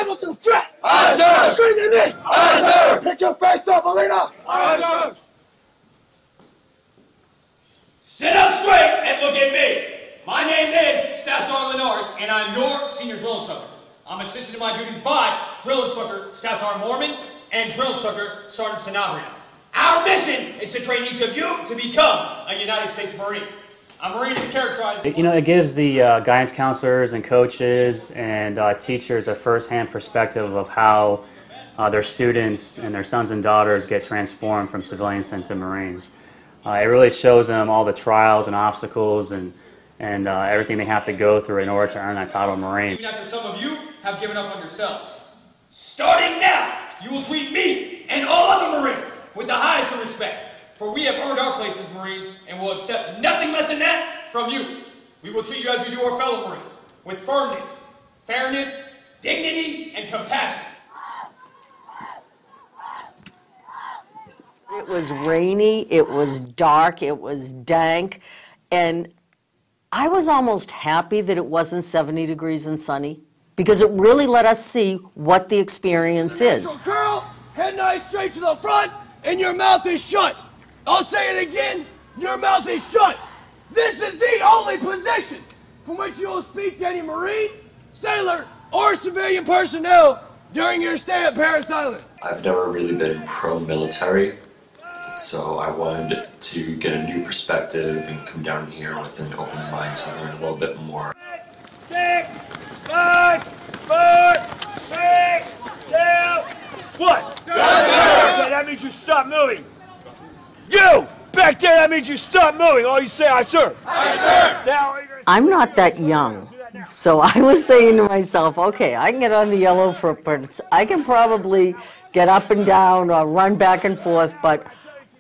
rebel to the front. Aye, sir. Scream at me. Aye, sir. Take your face off, Alina. Aye, sir. Sit up straight and look at me. My name is Staff Sergeant Linares, and I'm your senior drill instructor. I'm assisted in my duties by drill instructor Staff Sergeant Mormon and drill instructor Sergeant Sanabria. Our mission is to train each of you to become a United States Marine. A Marine is characterized... You know, it gives the guidance counselors and coaches and teachers a first-hand perspective of how their students and their sons and daughters get transformed from civilians into Marines. It really shows them all the trials and obstacles and everything they have to go through in order to earn that title of Marine. After some of you have given up on yourselves. Starting now, you will treat me and all other Marines with the highest of respect, for we have earned our place as Marines and will accept nothing less than that from you. We will treat you as we do our fellow Marines, with firmness, fairness, dignity, and compassion. It was rainy, it was dark, it was dank, and I was almost happy that it wasn't 70 degrees and sunny, because it really let us see what the experience is. Girl, head nice straight to the front, and your mouth is shut. I'll say it again, your mouth is shut. This is the only position from which you will speak to any Marine, sailor, or civilian personnel during your stay at Parris Island. I've never really been pro-military, so I wanted to get a new perspective and come down here with an open mind to learn a little bit more. 6, 5, 4, 3, 2, 1. Okay, that means you stop moving. You! Back there, that means you stop moving. All you say, aye, sir. Aye, sir. Now, I'm not that young, so I was saying to myself, okay, I can get on the yellow footprints, I can probably get up and down or run back and forth, but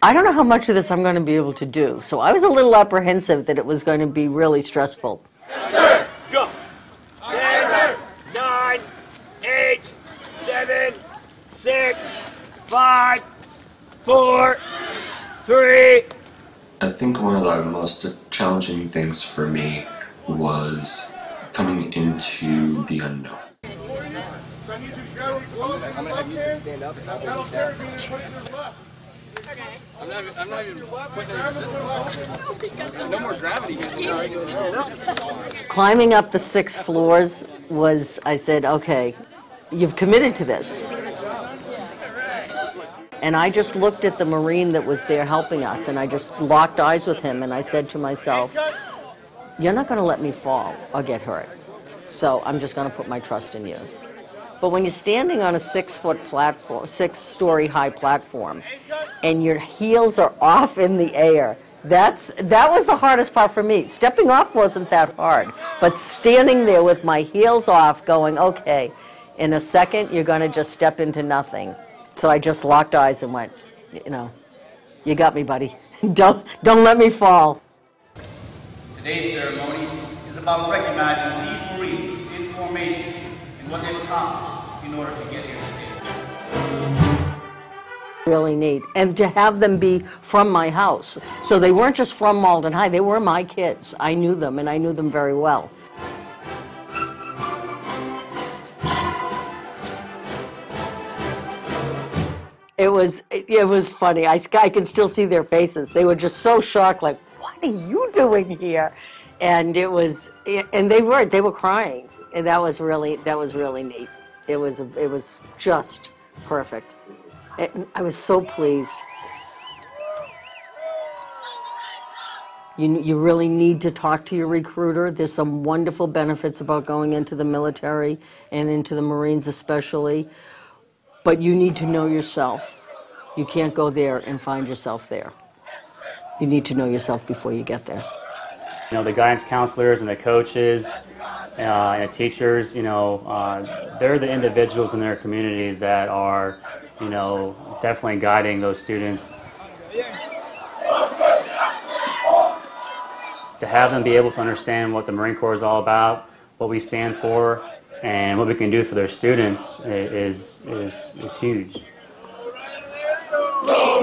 I don't know how much of this I'm going to be able to do. So I was a little apprehensive that it was going to be really stressful. Yes, sir. Go. 10, 9, 8, 7, 6, 5, 4, 3. I think one of the most challenging things for me was coming into the unknown. I'm going to have you stand up and I'll hold down. I'm not even putting any resistance. There's no more gravity here. Climbing up the 6 floors was, I said, okay, you've committed to this. And I just looked at the Marine that was there helping us, and I just locked eyes with him, and I said to myself, you're not going to let me fall or get hurt, so I'm just going to put my trust in you. But when you're standing on a 6-foot platform, 6-story high platform, and your heels are off in the air, that was the hardest part for me. Stepping off wasn't that hard, but standing there with my heels off going, okay, in a second you're going to just step into nothing. So I just locked eyes and went, you know, you got me, buddy. Don't let me fall. Today's ceremony is about recognizing these Marines in formation and what they've accomplished in order to get here today. Really neat. And to have them be from my house. So they weren't just from Malden High, they were my kids. I knew them, and I knew them very well. It was funny. I can still see their faces. They were just so shocked, like, what are you doing here? And they were crying. And that was really neat. It was just perfect. I was so pleased. You really need to talk to your recruiter. There's some wonderful benefits about going into the military and into the Marines especially. But you need to know yourself. You can't go there and find yourself there. You need to know yourself before you get there. You know, the guidance counselors and the coaches and the teachers, you know, they're the individuals in their communities that are, you know, definitely guiding those students. To have them be able to understand what the Marine Corps is all about, what we stand for, and what we can do for their students is huge. Go